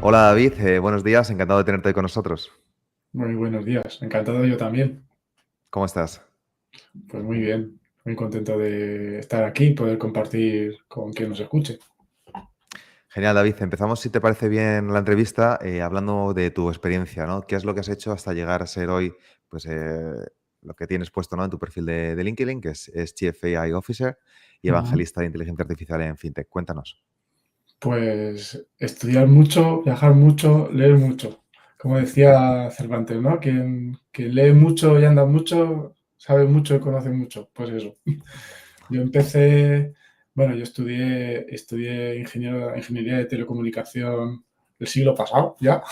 Hola David, buenos días, encantado de tenerte hoy con nosotros. Muy buenos días, encantado yo también. ¿Cómo estás? Pues muy bien, muy contento de estar aquí y poder compartir con quien nos escuche. Genial, David. Empezamos, si te parece bien, la entrevista hablando de tu experiencia, ¿no? ¿Qué es lo que has hecho hasta llegar a ser hoy, pues, lo que tienes puesto, ¿no?, en tu perfil de LinkedIn, que es Chief AI Officer y Ujú. evangelista de inteligencia artificial en FinTech? Cuéntanos. Pues estudiar mucho, viajar mucho, leer mucho. Como decía Cervantes, ¿no? Quien lee mucho y anda mucho, sabe mucho y conoce mucho. Pues eso. Yo empecé, bueno, yo estudié ingeniería de telecomunicación el siglo pasado ya.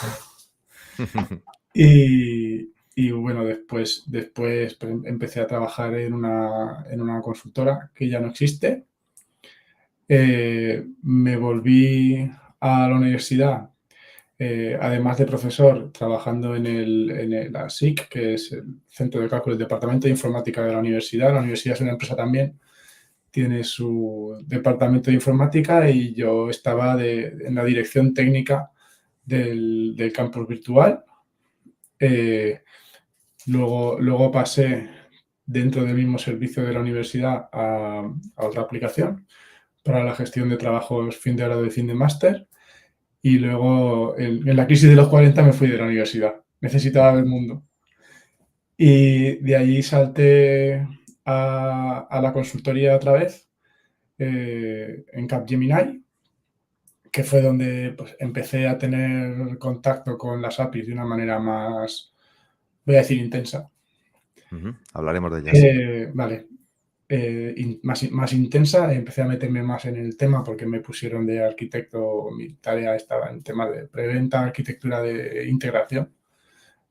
Y bueno, después pues, empecé a trabajar en una consultora que ya no existe. Me volví a la universidad, además de profesor, trabajando la SIC, que es el Centro de Cálculo, el Departamento de Informática de la universidad. La universidad es una empresa también, tiene su departamento de informática y yo estaba en la dirección técnica del campus virtual. Eh, luego pasé dentro del mismo servicio de la universidad a otra aplicación para la gestión de trabajos fin de grado y fin de máster. Y luego, en la crisis de los 40, me fui de la universidad. Necesitaba ver el mundo. Y de allí salté a la consultoría otra vez, en Capgemini, que fue donde pues, empecé a tener contacto con las APIs de una manera más, voy a decir, intensa. Ujú. Hablaremos de ellas. Vale. Más intensa, empecé a meterme más en el tema porque me pusieron de arquitecto, mi tarea estaba en tema de preventa, arquitectura de integración.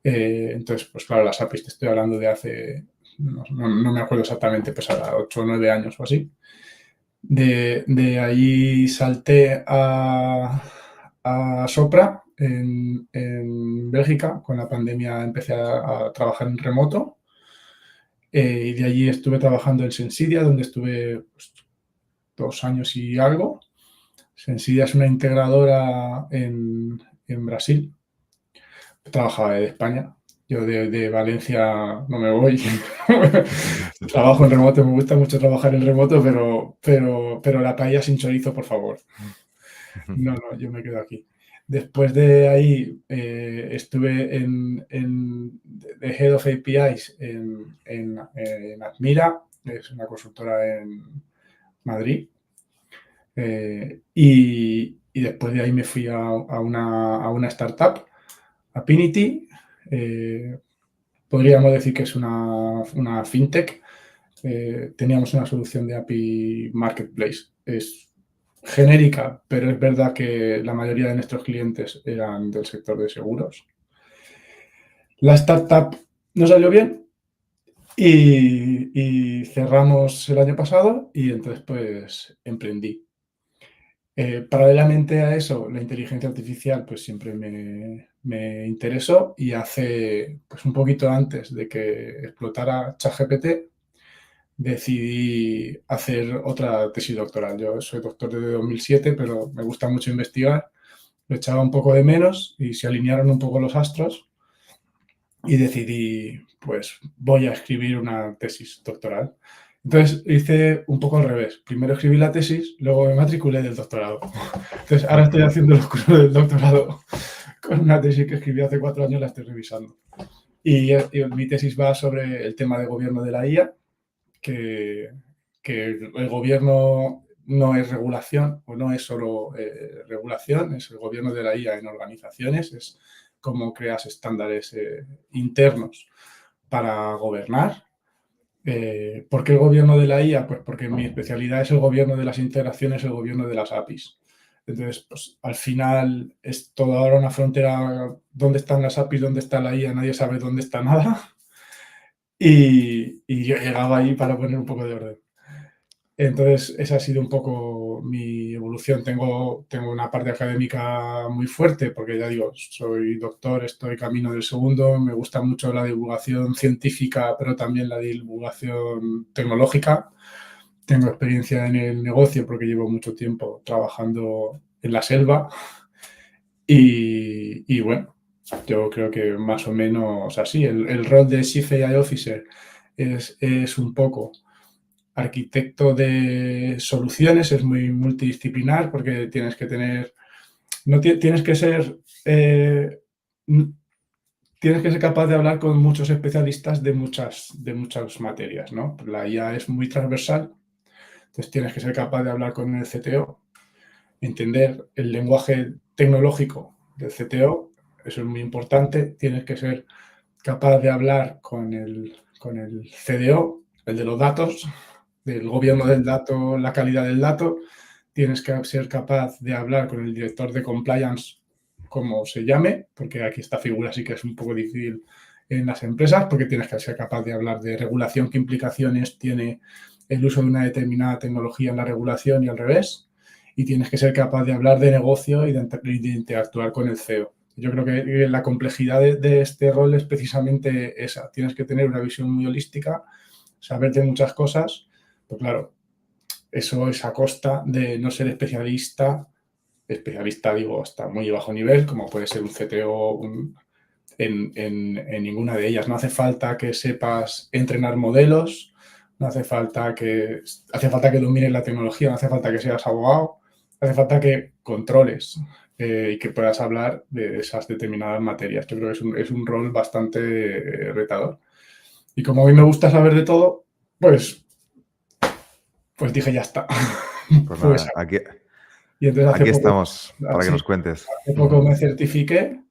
Entonces, pues claro, las APIs te estoy hablando de hace, no me acuerdo exactamente, pues a 8 o 9 años o así. De ahí salté a Sopra en Bélgica. Con la pandemia empecé a trabajar en remoto. Y de allí estuve trabajando en Sensidia, donde estuve pues, 2 años y algo. Sensidia es una integradora en Brasil. Trabajaba de España. Yo de Valencia no me voy. Trabajo en remoto, me gusta mucho trabajar en remoto, pero la paella sin chorizo, por favor. No, yo me quedo aquí. Después de ahí estuve de Head of APIs en Admira, es una consultora en Madrid. Y después de ahí me fui a una startup, Apinity. Eh, Podríamos decir que es una fintech. Teníamos una solución de API Marketplace. Es genérica, pero es verdad que la mayoría de nuestros clientes eran del sector de seguros. La startup no salió bien y cerramos el año pasado y entonces pues emprendí. Paralelamente a eso, la inteligencia artificial pues siempre me interesó y hace pues un poquito antes de que explotara ChatGPT decidí hacer otra tesis doctoral. Yo soy doctor desde 2007, pero me gusta mucho investigar. Lo echaba un poco de menos y se alinearon un poco los astros y decidí, pues voy a escribir una tesis doctoral. Entonces hice un poco al revés. Primero escribí la tesis, luego me matriculé del doctorado. Entonces ahora estoy haciendo los cursos del doctorado con una tesis que escribí hace 4 años, la estoy revisando. Y mi tesis va sobre el tema de gobierno de la IA, que, que el gobierno no es regulación o no es solo regulación, es el gobierno de la IA en organizaciones, es cómo creas estándares internos para gobernar. ¿Por qué el gobierno de la IA? Pues porque mi especialidad es el gobierno de las integraciones, el gobierno de las APIs. Entonces, pues al final es todo ahora una frontera, ¿dónde están las APIs? ¿Dónde está la IA? Nadie sabe dónde está nada. Y yo llegaba ahí para poner un poco de orden. Entonces, esa ha sido un poco mi evolución. Tengo una parte académica muy fuerte, porque ya digo, soy doctor, estoy camino del segundo, me gusta mucho la divulgación científica, pero también la divulgación tecnológica. Tengo experiencia en el negocio porque llevo mucho tiempo trabajando en la selva Y bueno, yo creo que más o menos así. El rol de Chief AI Officer es un poco arquitecto de soluciones, es muy multidisciplinar porque tienes que tener, no tienes que ser, tienes que ser capaz de hablar con muchos especialistas de muchas materias, ¿no? La IA es muy transversal, entonces tienes que ser capaz de hablar con el CTO, entender el lenguaje tecnológico del CTO, eso es muy importante, tienes que ser capaz de hablar con el CDO, el de los datos, del gobierno del dato, la calidad del dato, tienes que ser capaz de hablar con el director de compliance, como se llame, porque aquí esta figura sí que es un poco difícil en las empresas, porque tienes que ser capaz de hablar de regulación, qué implicaciones tiene el uso de una determinada tecnología en la regulación y al revés, y tienes que ser capaz de hablar de negocio y de interactuar con el CEO. Yo creo que la complejidad de este rol es precisamente esa. Tienes que tener una visión muy holística, saber de muchas cosas, pero claro, eso es a costa de no ser especialista digo, hasta muy bajo nivel, como puede ser un CTO en ninguna de ellas. No hace falta que sepas entrenar modelos, no hace falta que domines la tecnología, no hace falta que seas abogado, hace falta que controles y que puedas hablar de esas determinadas materias. Yo creo que es un rol bastante retador. Y como a mí me gusta saber de todo, pues dije, ya está. Pues Pues, nada, aquí, y entonces aquí estamos para que sí, nos cuentes. hace poco me certifiqué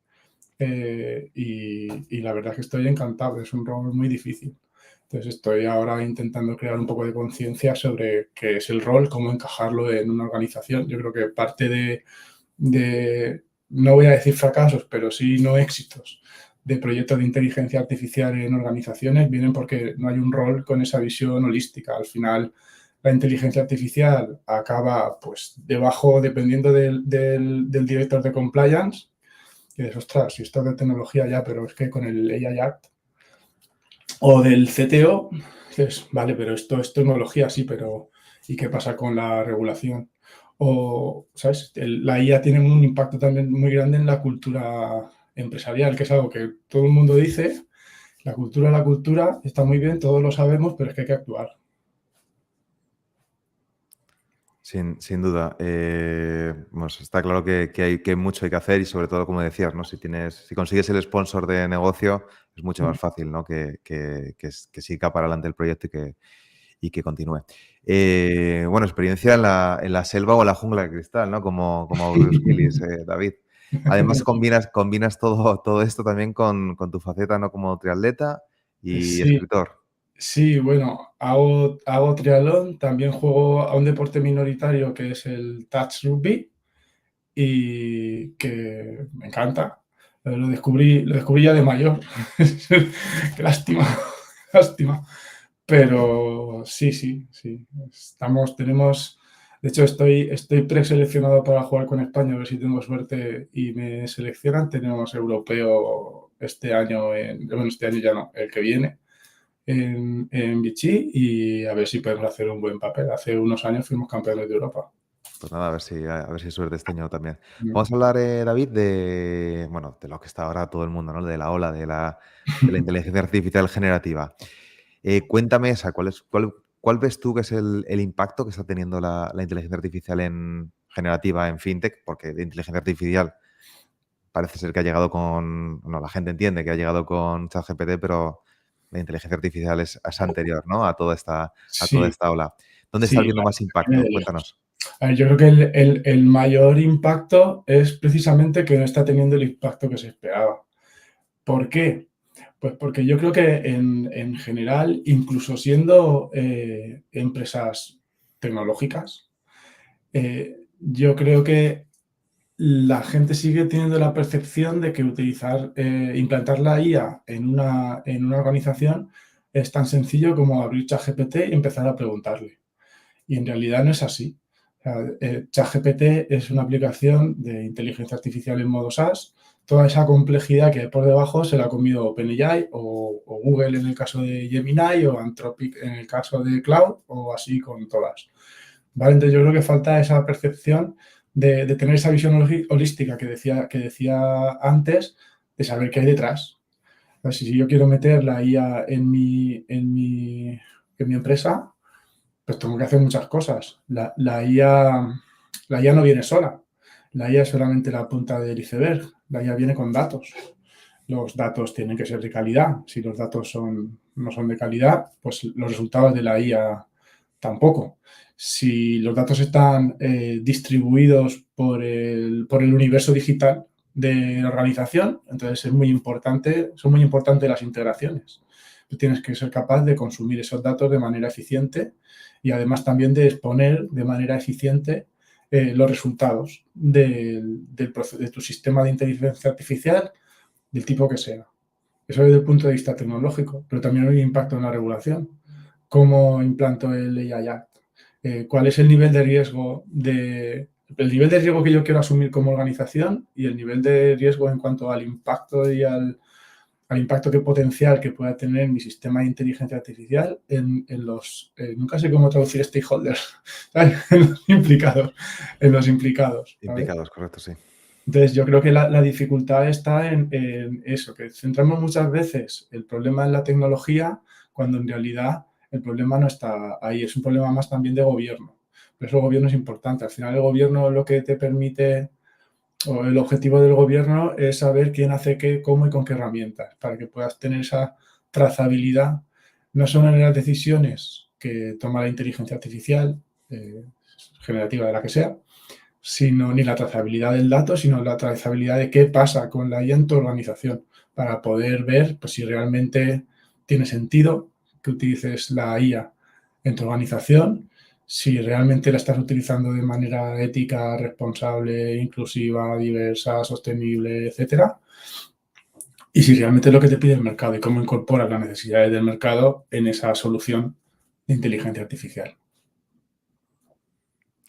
y la verdad es que estoy encantado, es un rol muy difícil. Entonces estoy ahora intentando crear un poco de conciencia sobre qué es el rol, cómo encajarlo en una organización. Yo creo que parte no voy a decir fracasos, pero sí no éxitos de proyectos de inteligencia artificial en organizaciones vienen porque no hay un rol con esa visión holística. Al final, la inteligencia artificial acaba pues debajo, dependiendo del director de compliance, que es, ostras, si esto es de tecnología ya, pero es que con el AI Act, o del CTO, dices, vale, pero esto es tecnología, sí, pero ¿y qué pasa con la regulación? O, ¿sabes? La IA tiene un impacto también muy grande en la cultura empresarial, que es algo que todo el mundo dice, la cultura está muy bien, todos lo sabemos, pero es que hay que actuar. Sin duda. Está claro que hay mucho que hacer y sobre todo, como decías, ¿no? Si consigues el sponsor de negocio, es mucho más fácil, ¿no? Que siga para adelante el proyecto y que continúe. Bueno, experiencia en la selva o en la jungla de cristal, ¿no? Como Bruce Willis, David. Además, combinas todo esto también con tu faceta, ¿no? Como triatleta y Sí, escritor. sí, bueno, hago triatlón, también juego a un deporte minoritario que es el touch rugby y que me encanta. Lo descubrí ya de mayor. Qué lástima, lástima. Pero sí, sí, sí. De hecho, estoy preseleccionado para jugar con España, a ver si tengo suerte y me seleccionan. Tenemos europeo este año ya no, el que viene, en Vichy y a ver si podemos hacer un buen papel. Hace unos años fuimos campeones de Europa. Pues nada, a ver si hay suerte este año también. Vamos a hablar, David, de lo que está ahora todo el mundo, ¿no? De la ola de la inteligencia artificial generativa. Cuéntame ¿cuál ves tú que es el impacto que está teniendo la inteligencia artificial generativa en fintech? Porque de inteligencia artificial parece ser que ha llegado la gente entiende que ha llegado con ChatGPT, pero la inteligencia artificial es anterior, ¿no? A toda Sí, esta ola. ¿Dónde sí, estás viendo más viene impacto? de lejos. Cuéntanos. A ver, yo creo que el mayor impacto es precisamente que no está teniendo el impacto que se esperaba. ¿Por qué? Pues porque yo creo que en general, incluso siendo empresas tecnológicas, yo creo que la gente sigue teniendo la percepción de que implantar la IA en una organización es tan sencillo como abrir ChatGPT y empezar a preguntarle. Y en realidad no es así. O sea, ChatGPT es una aplicación de inteligencia artificial en modo SaaS. Toda esa complejidad que hay por debajo se la ha comido OpenAI o Google en el caso de Gemini o Anthropic en el caso de Cloud o así con todas. ¿Vale? Entonces yo creo que falta esa percepción de tener esa visión holística que decía antes, de saber qué hay detrás. Entonces, si yo quiero meter la IA en mi empresa, pues tengo que hacer muchas cosas. La IA no viene sola. La IA es solamente la punta del iceberg. La IA viene con datos. Los datos tienen que ser de calidad. Si los datos no son de calidad, pues los resultados de la IA tampoco. Si los datos están distribuidos por el universo digital de la organización, entonces son muy importantes las integraciones. Tú tienes que ser capaz de consumir esos datos de manera eficiente y además también de exponer de manera eficiente los resultados de tu sistema de inteligencia artificial, del tipo que sea. Eso desde el punto de vista tecnológico, pero también hay un impacto en la regulación. ¿Cómo implanto el AI Act? ¿Cuál es el nivel de riesgo que yo quiero asumir como organización y el nivel de riesgo en cuanto al impacto y al impacto potencial que pueda tener mi sistema de inteligencia artificial nunca sé cómo traducir stakeholders, ¿sabes? En los implicados, ¿vale? Implicados, correcto, sí. Entonces, yo creo que la dificultad está en eso, que centramos muchas veces el problema en la tecnología cuando en realidad el problema no está ahí, es un problema más también de gobierno. Por eso el gobierno es importante. Al final el gobierno lo que te permite, o el objetivo del gobierno es saber quién hace qué, cómo y con qué herramientas, para que puedas tener esa trazabilidad, no solo en las decisiones que toma la inteligencia artificial, generativa de la que sea, sino ni la trazabilidad del dato, sino la trazabilidad de qué pasa con la IA en tu organización, para poder ver pues, si realmente tiene sentido que utilices la IA en tu organización, si realmente la estás utilizando de manera ética, responsable, inclusiva, diversa, sostenible, etcétera, y si realmente es lo que te pide el mercado y cómo incorporas las necesidades del mercado en esa solución de inteligencia artificial.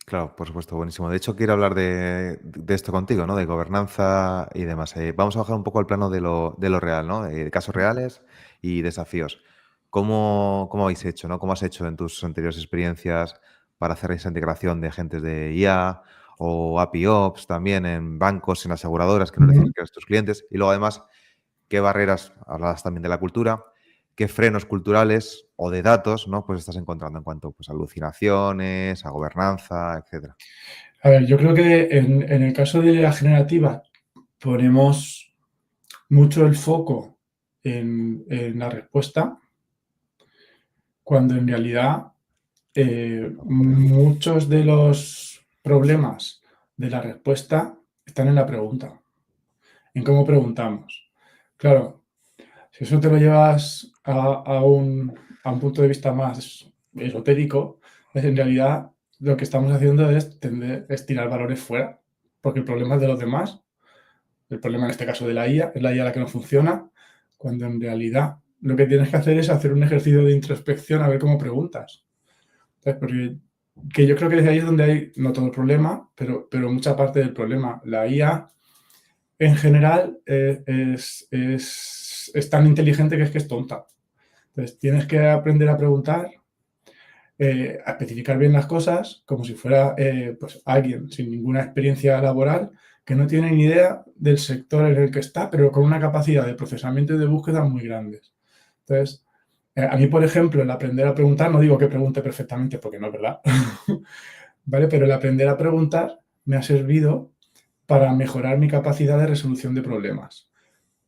Claro, por supuesto, buenísimo. De hecho, quiero hablar de esto contigo, ¿no? De gobernanza y demás. Vamos a bajar un poco al plano de lo real, ¿no? De casos reales y desafíos. ¿Cómo habéis hecho, ¿no? ¿Cómo has hecho en tus anteriores experiencias para hacer esa integración de agentes de IA o API Ops también en bancos, en aseguradoras, que nos decías que eran tus clientes? Y luego, además, ¿qué barreras, hablabas también de la cultura, qué frenos culturales o de datos, ¿no? Pues estás encontrando en cuanto pues, a alucinaciones, a gobernanza, etcétera? A ver, yo creo que en el caso de la generativa ponemos mucho el foco en la respuesta, cuando en realidad muchos de los problemas de la respuesta están en la pregunta, en cómo preguntamos. Claro, si eso te lo llevas a un punto de vista más esotérico, es en realidad lo que estamos haciendo es tirar valores fuera, porque el problema es de los demás. El problema en este caso de la IA, es la IA la que no funciona, cuando en realidad lo que tienes que hacer es hacer un ejercicio de introspección a ver cómo preguntas. ¿Sabes? Porque que yo creo que desde ahí es donde hay, no todo el problema, pero mucha parte del problema. La IA en general es tan inteligente que es tonta. Entonces tienes que aprender a preguntar, a especificar bien las cosas, como si fuera pues alguien sin ninguna experiencia laboral que no tiene ni idea del sector en el que está, pero con una capacidad de procesamiento y de búsqueda muy grandes. Entonces, a mí, por ejemplo, el aprender a preguntar, no digo que pregunte perfectamente porque no es verdad, ¿vale? Pero el aprender a preguntar me ha servido para mejorar mi capacidad de resolución de problemas,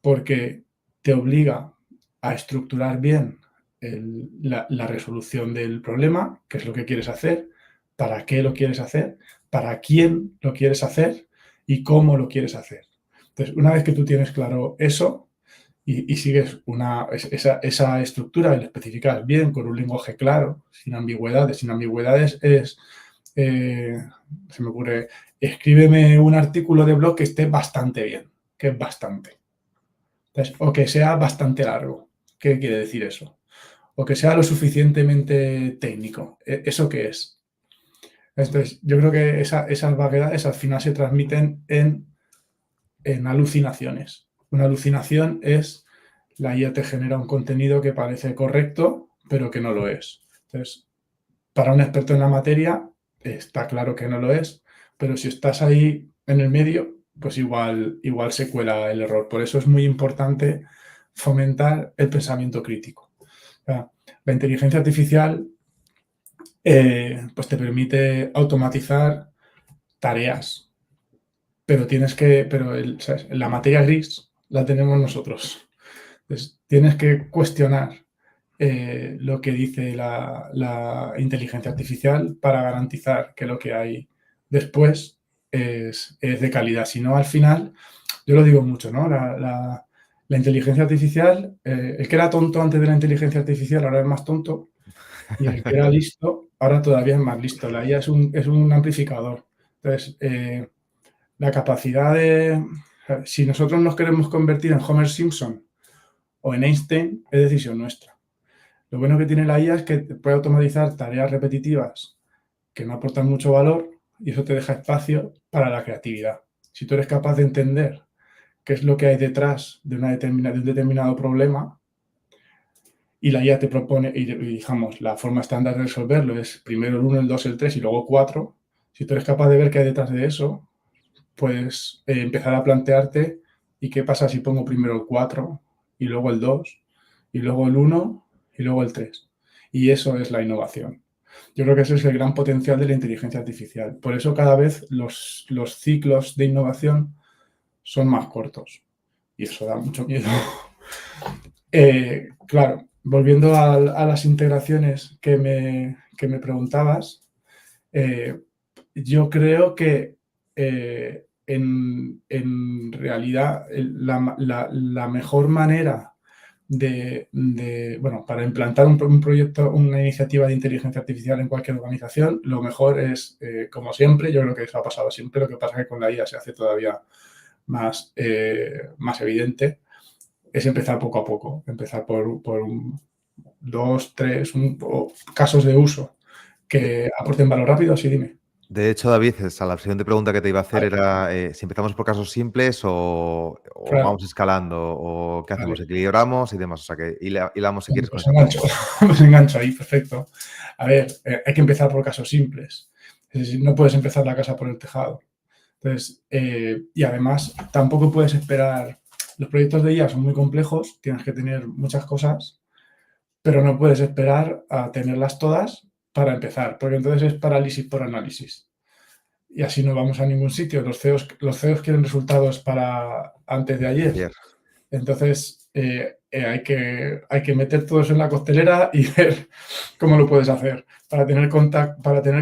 porque te obliga a estructurar bien la resolución del problema, qué es lo que quieres hacer, para qué lo quieres hacer, para quién lo quieres hacer y cómo lo quieres hacer. Entonces, una vez que tú tienes claro eso y sigues esa estructura y la especificas bien con un lenguaje claro, sin ambigüedades. Sin ambigüedades se me ocurre, escríbeme un artículo de blog que esté bastante bien, que es bastante. Entonces, o que sea bastante largo. ¿Qué quiere decir eso? O que sea lo suficientemente técnico. ¿Eso qué es? Entonces, yo creo que esas vaguedades al final se transmiten en alucinaciones. Una alucinación es la IA te genera un contenido que parece correcto, pero que no lo es. Entonces, para un experto en la materia, está claro que no lo es, pero si estás ahí en el medio, pues igual se cuela el error. Por eso es muy importante fomentar el pensamiento crítico. O sea, la inteligencia artificial pues te permite automatizar tareas, pero ¿sabes? La materia gris la tenemos nosotros. Entonces, tienes que cuestionar lo que dice la inteligencia artificial para garantizar que lo que hay después es de calidad. Si no, al final, yo lo digo mucho, ¿no? La inteligencia artificial, el que era tonto antes de la inteligencia artificial ahora es más tonto, y el que era listo ahora todavía es más listo. La IA es un amplificador. Entonces, la capacidad de... Si nosotros nos queremos convertir en Homer Simpson o en Einstein, es decisión nuestra. Lo bueno que tiene la IA es que puede automatizar tareas repetitivas que no aportan mucho valor y eso te deja espacio para la creatividad. Si tú eres capaz de entender qué es lo que hay detrás de un determinado problema y la IA te propone, y digamos, la forma estándar de resolverlo es primero el 1, el 2, el 3 y luego 4, si tú eres capaz de ver qué hay detrás de eso, puedes empezar a plantearte ¿y qué pasa si pongo primero el 4 y luego el 2 y luego el 1 y luego el 3? Y eso es la innovación. Yo creo que ese es el gran potencial de la inteligencia artificial. Por eso cada vez los ciclos de innovación son más cortos. Y eso da mucho miedo. Claro, volviendo a las integraciones que me preguntabas, yo creo que en realidad la mejor manera bueno, para implantar un proyecto, una iniciativa de inteligencia artificial en cualquier organización, lo mejor es, como siempre, yo creo que eso ha pasado siempre, lo que pasa es que con la IA se hace todavía más evidente, es empezar poco a poco, empezar por dos, tres casos de uso que aporten valor rápido, sí, dime. De hecho, David, la siguiente pregunta que te iba a hacer Vale, era, si empezamos por casos simples o claro, vamos escalando, o qué hacemos, vale. equilibramos y demás. O sea, que hilamos si Bueno, quieres con pues esa pregunta. engancho, pues engancho ahí, perfecto. A ver, hay que empezar por casos simples. Es decir, no puedes empezar la casa por el tejado. Entonces, y además, tampoco puedes esperar. Los proyectos de IA son muy complejos, tienes que tener muchas cosas, pero no puedes esperar a tenerlas todas para empezar, porque entonces es parálisis por análisis. Y así no vamos a ningún sitio. Los CEOs quieren resultados para antes de ayer. Ayer. Entonces, hay que meter todo eso en la costelera y ver cómo lo puedes hacer para tener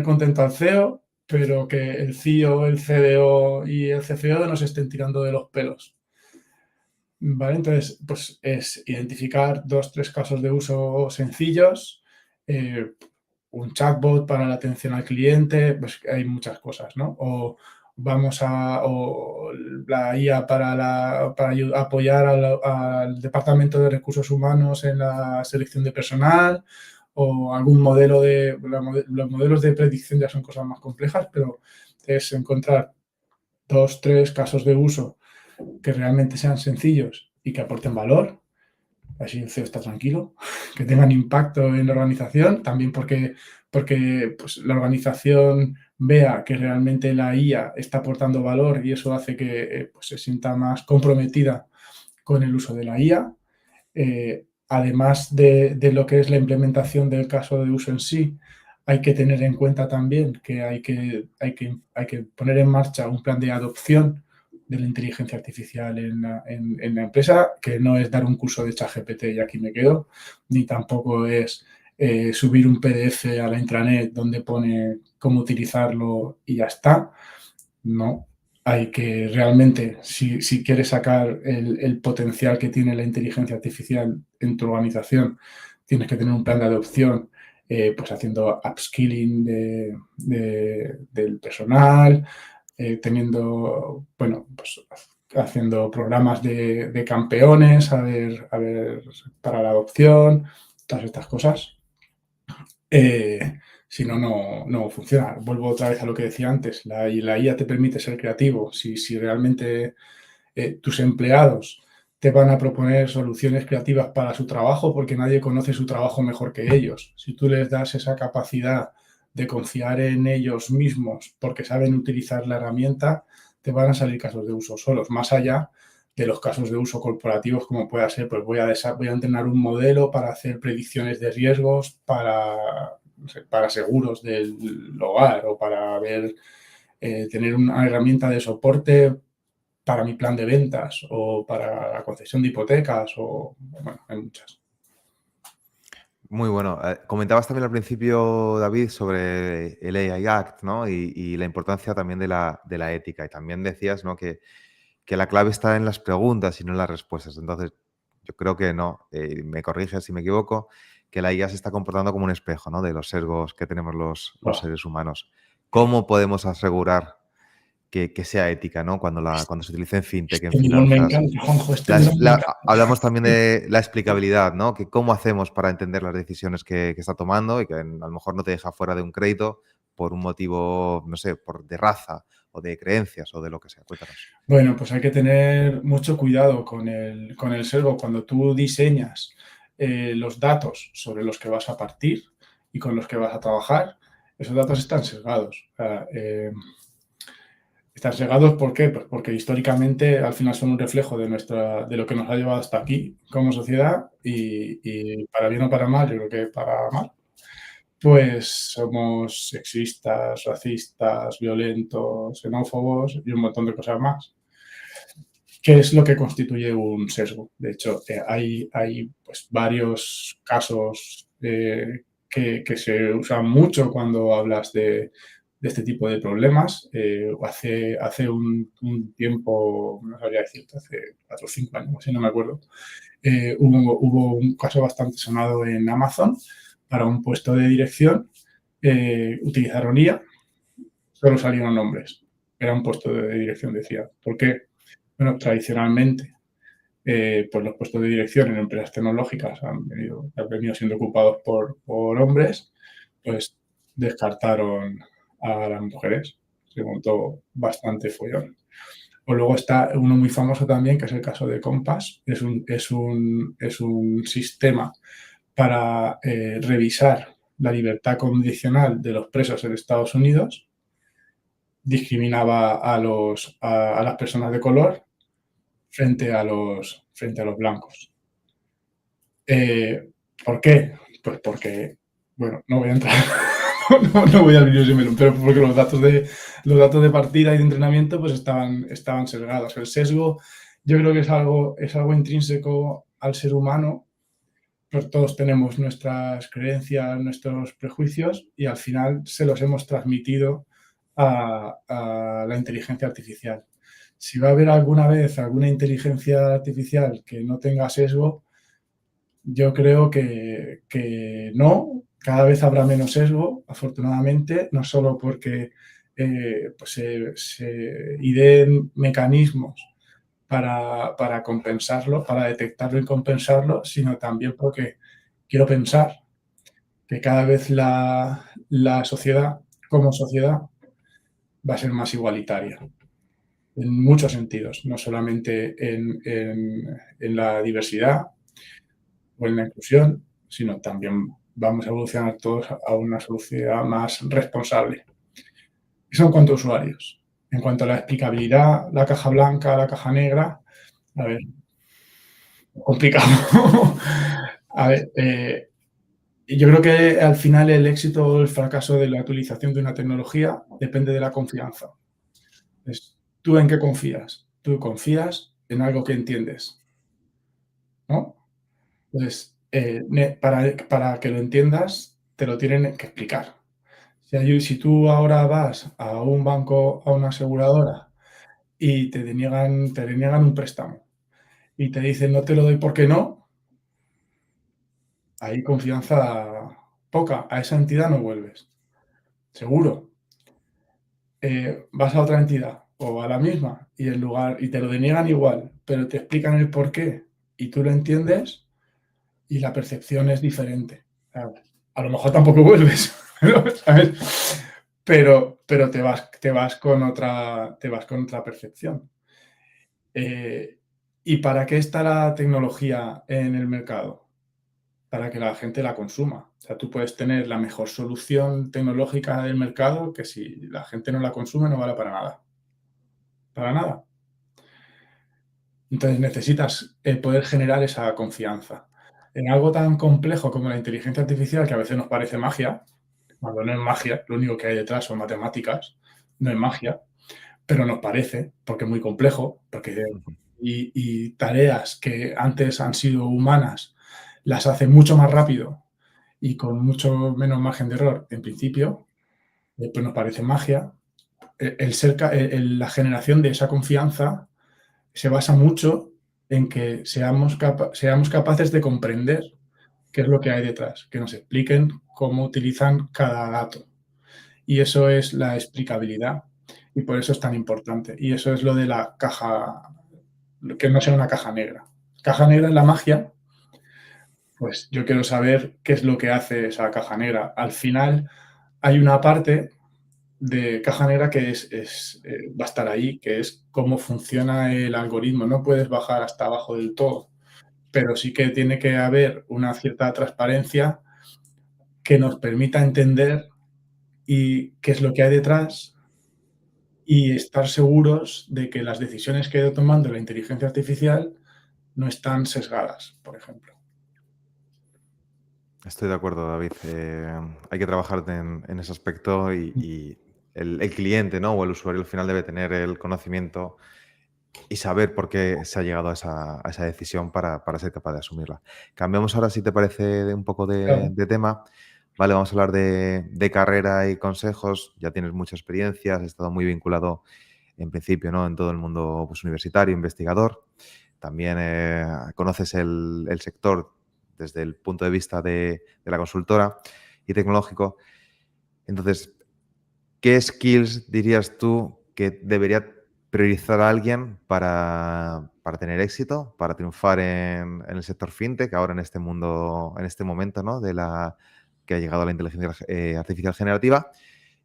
contento al CEO, pero que el CIO, el CDO y el CFO no se estén tirando de los pelos. ¿Vale? Entonces, pues es identificar 2, 3 casos de uso sencillos, un chatbot para la atención al cliente, pues hay muchas cosas, ¿no? O la IA para apoyar al Departamento de Recursos Humanos en la selección de personal, o algún modelo los modelos de predicción ya son cosas más complejas, pero es encontrar 2, 3 casos de uso que realmente sean sencillos y que aporten valor, así el CEO está tranquilo, que tengan impacto en la organización, también porque pues, la organización vea que realmente la IA está aportando valor y eso hace que pues, se sienta más comprometida con el uso de la IA. Además de lo que es la implementación del caso de uso en sí, hay que tener en cuenta también que hay que poner en marcha un plan de adopción de la inteligencia artificial en la empresa, que no es dar un curso de ChatGPT y aquí me quedo, ni tampoco es subir un PDF a la intranet donde pone cómo utilizarlo y ya está. No, hay que realmente, si quieres sacar el potencial que tiene la inteligencia artificial en tu organización, tienes que tener un plan de adopción, pues haciendo upskilling del personal, teniendo, bueno, pues haciendo programas de campeones, para la adopción, todas estas cosas. Si no, no funciona. Vuelvo otra vez a lo que decía antes. La IA te permite ser creativo. Si realmente tus empleados te van a proponer soluciones creativas para su trabajo, porque nadie conoce su trabajo mejor que ellos. Si tú les das esa capacidad de confiar en ellos mismos porque saben utilizar la herramienta, te van a salir casos de uso solos, más allá de los casos de uso corporativos, como pueda ser, pues voy a entrenar un modelo para hacer predicciones de riesgos para, no sé, para seguros del hogar o para ver, tener una herramienta de soporte para mi plan de ventas o para la concesión de hipotecas o, bueno, hay muchas. Muy bueno. Comentabas también al principio, David, sobre el AI Act, ¿no? Y la importancia también de la ética. Y también decías, ¿no? Que la clave está en las preguntas y no en las respuestas. Entonces, yo creo que no, me corriges si me equivoco, que la IA se está comportando como un espejo, ¿no? De los sesgos que tenemos los Oh, seres humanos. ¿Cómo podemos asegurar que sea ética, ¿no? Cuando se utilice en fintech, en este melón me finanzas. encanta, Juanjo, este melón me encanta. Hablamos también de la explicabilidad, ¿no? Que cómo hacemos para entender las decisiones que está tomando y que a lo mejor no te deja fuera de un crédito por un motivo, no sé, de raza o de creencias o de lo que sea. Cuéntanos. Bueno, pues hay que tener mucho cuidado con el sesgo cuando tú diseñas los datos sobre los que vas a partir y con los que vas a trabajar. Esos datos están sesgados. O sea, están sesgados, ¿por qué? Pues porque históricamente al final son un reflejo de lo que nos ha llevado hasta aquí como sociedad y para bien o para mal, yo creo que para mal, pues somos sexistas, racistas, violentos, xenófobos y un montón de cosas más. ¿Qué es lo que constituye un sesgo? De hecho, hay pues, varios casos que se usan mucho cuando hablas de este tipo de problemas. Hace un tiempo, no sabría decirte, hace 4 o 5 años, si no me acuerdo, hubo un caso bastante sonado en Amazon para un puesto de dirección. Utilizaron IA, solo salieron nombres. Era un puesto de dirección, decía. ¿Por qué? Bueno, tradicionalmente, pues los puestos de dirección en empresas tecnológicas han venido siendo ocupados por hombres, pues descartaron a las mujeres. Se montó bastante follón. O luego está uno muy famoso también, que es el caso de Compass. Es un sistema para revisar la libertad condicional de los presos en Estados Unidos. Discriminaba a las personas de color frente a los blancos. ¿Por qué? Pues porque, bueno, no voy a entrar, no voy al vídeo ese melón, pero porque los datos de partida y de entrenamiento pues estaban sesgados. El sesgo yo creo que es algo intrínseco al ser humano, pues todos tenemos nuestras creencias, nuestros prejuicios y al final se los hemos transmitido a la inteligencia artificial. Si va a haber alguna vez alguna inteligencia artificial que no tenga sesgo, yo creo que no, cada vez habrá menos sesgo, afortunadamente, no solo porque pues se ideen mecanismos para compensarlo, para detectarlo y compensarlo, sino también porque quiero pensar que cada vez la sociedad, como sociedad, va a ser más igualitaria en muchos sentidos, no solamente en la diversidad o en la inclusión, sino también vamos a evolucionar todos a una sociedad más responsable. Eso en cuanto a usuarios. En cuanto a la explicabilidad, la caja blanca, la caja negra, a ver, complicado. A ver, yo creo que al final el éxito o el fracaso de la utilización de una tecnología depende de la confianza. Entonces, ¿tú en qué confías? Tú confías en algo que entiendes, ¿no? Entonces, para que lo entiendas, te lo tienen que explicar. Si tú ahora vas a un banco, a una aseguradora, y te deniegan un préstamo y te dicen no te lo doy porque no, hay confianza poca. A esa entidad no vuelves. Seguro. Vas a otra entidad o a la misma y te lo deniegan igual, pero te explican el por qué y tú lo entiendes y la percepción es diferente. A lo mejor tampoco vuelves, ¿sabes? Pero te vas con otra percepción. ¿Y para qué está la tecnología en el mercado? para que la gente la consuma. O sea, tú puedes tener la mejor solución tecnológica del mercado que si la gente no la consume no vale para nada. Para nada. Entonces necesitas poder generar esa confianza. En algo tan complejo como la inteligencia artificial, que a veces nos parece magia, cuando no es magia, lo único que hay detrás son matemáticas, no es magia, pero nos parece, porque es muy complejo, porque Ujú. y tareas que antes han sido humanas las hace mucho más rápido y con mucho menos margen de error, en principio, pues nos parece magia. La generación de esa confianza se basa mucho en que seamos capaces de comprender qué es lo que hay detrás, que nos expliquen cómo utilizan cada dato. Y eso es la explicabilidad. Y por eso es tan importante. Y eso es lo de la caja, que no sea una caja negra. Caja negra es la magia, pues yo quiero saber qué es lo que hace esa caja negra. Al final hay una parte de caja negra que va a estar ahí, que es cómo funciona el algoritmo. No puedes bajar hasta abajo del todo, pero sí que tiene que haber una cierta transparencia que nos permita entender y qué es lo que hay detrás y estar seguros de que las decisiones que ha ido tomando la inteligencia artificial no están sesgadas, por ejemplo. Estoy de acuerdo, David. Hay que trabajar en ese aspecto y el cliente, ¿no? O el usuario al final debe tener el conocimiento y saber por qué se ha llegado a esa decisión para ser capaz de asumirla. Cambiamos ahora, si te parece, un poco Claro, de tema. Vale, vamos a hablar de carrera y consejos. Ya tienes mucha experiencia, has estado muy vinculado en principio, ¿no? En todo el mundo pues, universitario, investigador. También conoces el sector desde el punto de vista de la consultora y tecnológico. Entonces, ¿qué skills dirías tú que debería priorizar a alguien para tener éxito, para triunfar en el sector fintech, ahora en este mundo, en este momento, ¿no? De la que ha llegado la inteligencia artificial generativa?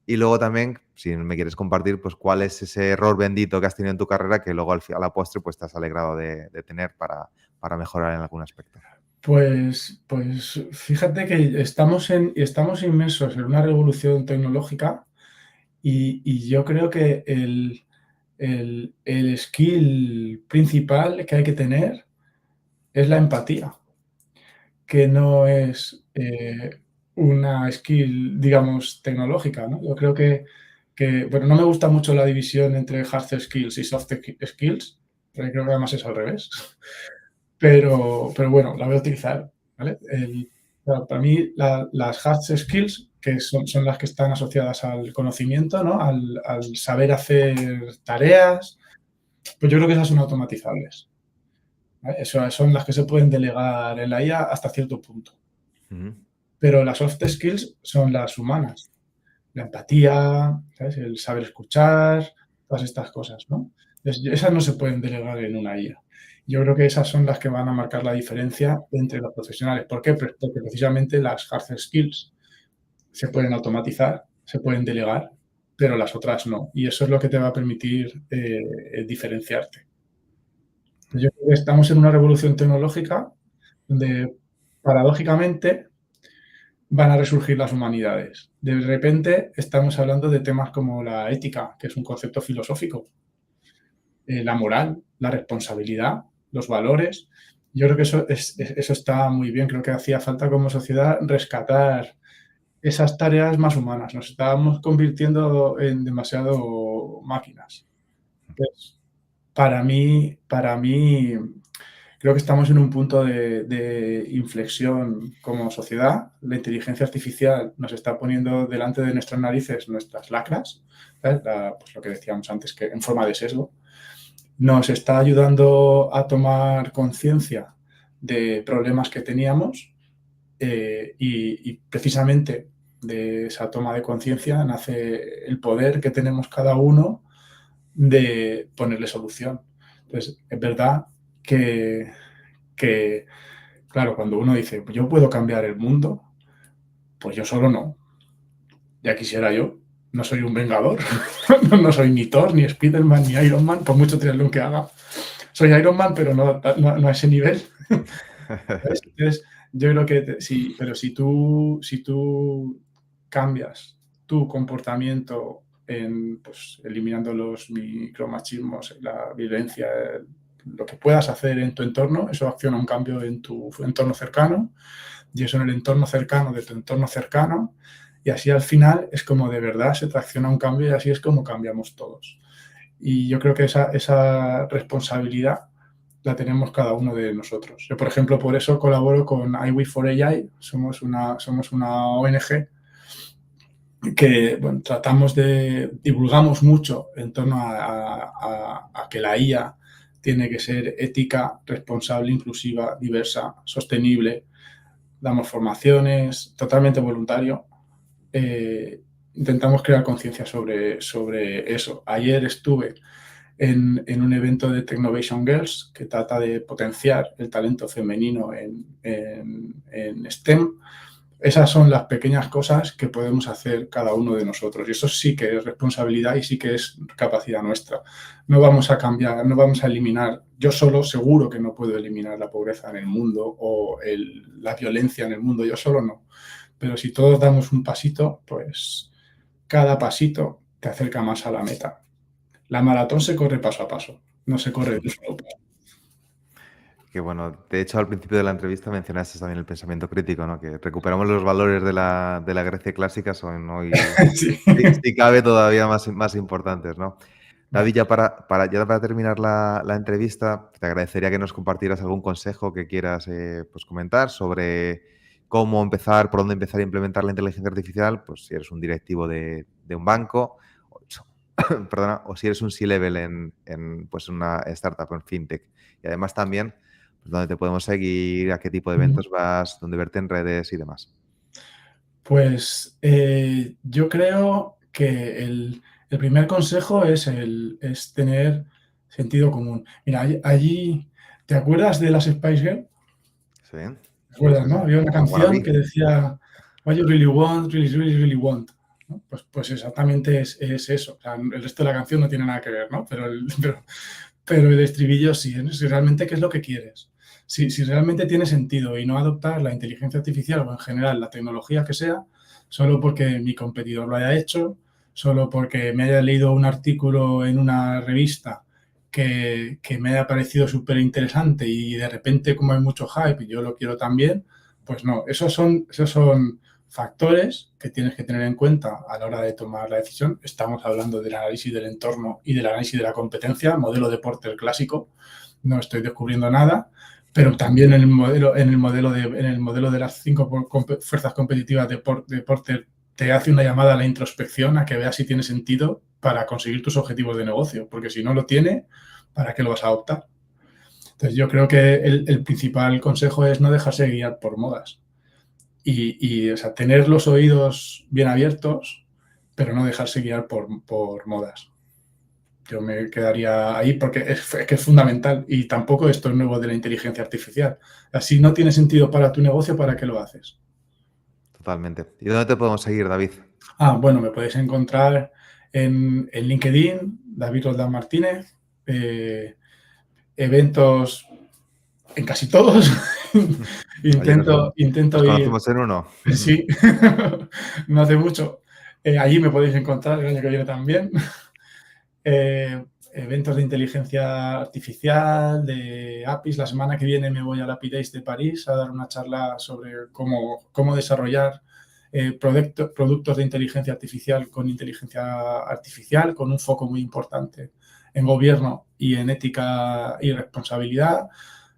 Y luego también, si me quieres compartir, pues cuál es ese error bendito que has tenido en tu carrera que luego a la postre pues te has alegrado de tener para mejorar en algún aspecto. pues fíjate que estamos inmersos en una revolución tecnológica y yo creo que el skill principal que hay que tener es la empatía, que no es una skill, digamos, tecnológica, ¿no? Yo creo bueno, no me gusta mucho la división entre hard skills y soft skills, porque creo que además es al revés. Pero bueno, la voy a utilizar, ¿vale? Claro, para mí las hard skills, que son las que están asociadas al conocimiento, ¿no? Al saber hacer tareas, pues yo creo que esas son automatizables, ¿vale? Eso son las que se pueden delegar en la IA hasta cierto punto. Ujú. Pero las soft skills son las humanas, la empatía, ¿sabes? El saber escuchar, todas estas cosas, ¿no? Entonces, esas no se pueden delegar en una IA. Yo creo que esas son las que van a marcar la diferencia entre los profesionales. ¿Por qué? Pues porque precisamente las hard skills se pueden automatizar, se pueden delegar, pero las otras no. Y eso es lo que te va a permitir diferenciarte. Yo creo que estamos en una revolución tecnológica donde, paradójicamente, van a resurgir las humanidades. De repente estamos hablando de temas como la ética, que es un concepto filosófico, la moral, la responsabilidad, los valores. Yo creo que eso está muy bien. Creo que hacía falta como sociedad rescatar esas tareas más humanas. Nos estábamos convirtiendo en demasiado máquinas. Pues, para mí, creo que estamos en un punto de inflexión como sociedad. La inteligencia artificial nos está poniendo delante de nuestras narices nuestras lacras, ¿sabes? Pues lo que decíamos antes, que en forma de sesgo. Nos está ayudando a tomar conciencia de problemas que teníamos y precisamente de esa toma de conciencia nace el poder que tenemos cada uno de ponerle solución. Entonces, es verdad que, que claro, cuando uno dice, pues yo puedo cambiar el mundo, pues yo solo no. Ya quisiera yo. No soy un vengador. No soy ni Thor, ni Spiderman, ni Iron Man, por mucho triatlón que haga. Soy Iron Man, pero no a ese nivel. ¿Sabes? Entonces, Yo creo que sí, pero si tú cambias tu comportamiento pues, eliminando los micromachismos, la violencia, lo que puedas hacer en tu entorno, eso acciona un cambio en tu entorno cercano y eso en el entorno cercano de tu entorno cercano, y así al final es como de verdad se tracciona un cambio y así es como cambiamos todos. Y yo creo que esa responsabilidad la tenemos cada uno de nosotros. Yo, por ejemplo, por eso colaboro con iWe4AI, somos una ONG que bueno, divulgamos mucho en torno a que la IA tiene que ser ética, responsable, inclusiva, diversa, sostenible. Damos formaciones, totalmente voluntario. Intentamos crear conciencia sobre eso. Ayer estuve en un evento de Technovation Girls que trata de potenciar el talento femenino en STEM. Esas son las pequeñas cosas que podemos hacer cada uno de nosotros y eso sí que es responsabilidad y sí que es capacidad nuestra. No vamos a cambiar, no vamos a eliminar, yo solo seguro que no puedo eliminar la pobreza en el mundo o la violencia en el mundo, yo solo no. Pero si todos damos un pasito, pues cada pasito te acerca más a la meta. La maratón se corre paso a paso, no se corre de un solo paso. Que bueno, de hecho al principio de la entrevista mencionaste también el pensamiento crítico, ¿no? Que recuperamos los valores de la Grecia clásica, son hoy, Sí. si cabe, todavía más importantes, ¿no? Vale. David, ya para terminar la entrevista, te agradecería que nos compartieras algún consejo que quieras pues comentar sobre cómo empezar, por dónde empezar a implementar la inteligencia artificial, pues si eres un directivo de un banco, perdona, o si eres un C-level pues una startup, en fintech. Y además también pues, dónde te podemos seguir, a qué tipo de eventos vas, dónde verte en redes y demás. Pues yo creo que el primer consejo es tener sentido común. Mira, allí, ¿te acuerdas de las Spice Girls? Sí, ¿Te acuerdas, sí, sí. no? Había una canción Wannabe. que decía What you really want, really, really, really want. ¿No? Pues exactamente es eso. O sea, el resto de la canción no tiene nada que ver, ¿no? Pero el estribillo sí, ¿eh? Si realmente qué es lo que quieres. Si realmente tiene sentido y no adoptar la inteligencia artificial o en general la tecnología que sea, solo porque mi competidor lo haya hecho, solo porque me haya leído un artículo en una revista que me haya parecido súper interesante y de repente como hay mucho hype y yo lo quiero también, pues no, esos son factores que tienes que tener en cuenta a la hora de tomar la decisión. Estamos hablando del análisis del entorno y del análisis de la competencia, modelo de Porter clásico, no estoy descubriendo nada, pero también en el modelo de las 5 fuerzas competitivas de Porter te hace una llamada a la introspección, a que veas si tiene sentido para conseguir tus objetivos de negocio, porque si no lo tiene, ¿para qué lo vas a adoptar? Entonces yo creo que el principal consejo es no dejarse guiar por modas o sea, tener los oídos bien abiertos, pero no dejarse guiar por modas. Yo me quedaría ahí porque que es fundamental y tampoco esto es nuevo de la inteligencia artificial. Si no tiene sentido para tu negocio, ¿para qué lo haces? Totalmente. ¿Y dónde te podemos seguir, David? Bueno, me podéis encontrar en LinkedIn, David Roldán Martínez, eventos en casi todos. Oye, nos intento ir, conocemos en uno. sí, no hace mucho. Allí me podéis encontrar el año que viene también. Eventos de inteligencia artificial, de APIs. La semana que viene me voy al API Days de París a dar una charla sobre cómo desarrollar productos de inteligencia artificial, con un foco muy importante en gobierno y en ética y responsabilidad.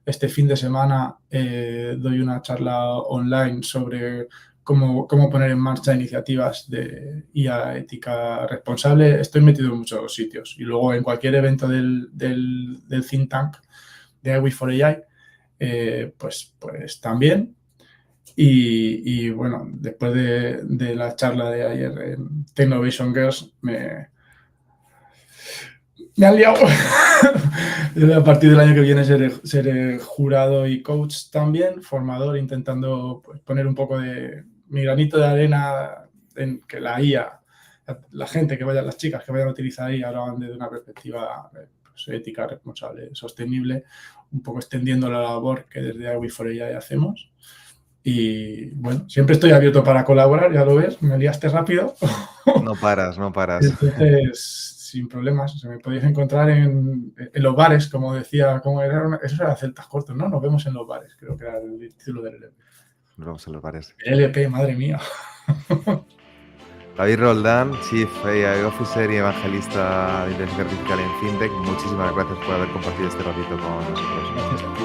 Este fin de semana doy una charla online sobre cómo poner en marcha iniciativas de IA ética responsable. Estoy metido en muchos sitios y luego en cualquier evento del think tank de iWe4AI, pues también. Y bueno, después de la charla de ayer en Technovation Girls, me han liado. A partir del año que viene seré jurado y coach también, formador, intentando pues, poner un poco de mi granito de arena en que la IA, la gente que vaya, las chicas que vayan a utilizar IA, lo hagan desde una perspectiva pues, ética, responsable, sostenible, un poco extendiendo la labor que desde iWe4AI hacemos. Y bueno, siempre estoy abierto para colaborar, ya lo ves, me liaste rápido. No paras, no paras. Entonces, sin problemas, se me podéis encontrar en los bares, como decía, como era, eso era Celtas Cortos, ¿no? Nos vemos en los bares, creo que era el título del LP. Nos vemos en los bares. El LP, madre mía. David Roldán, Chief AI Officer y evangelista de inteligencia artificial en FinTech, muchísimas gracias por haber compartido este ratito con nosotros. Gracias a ti.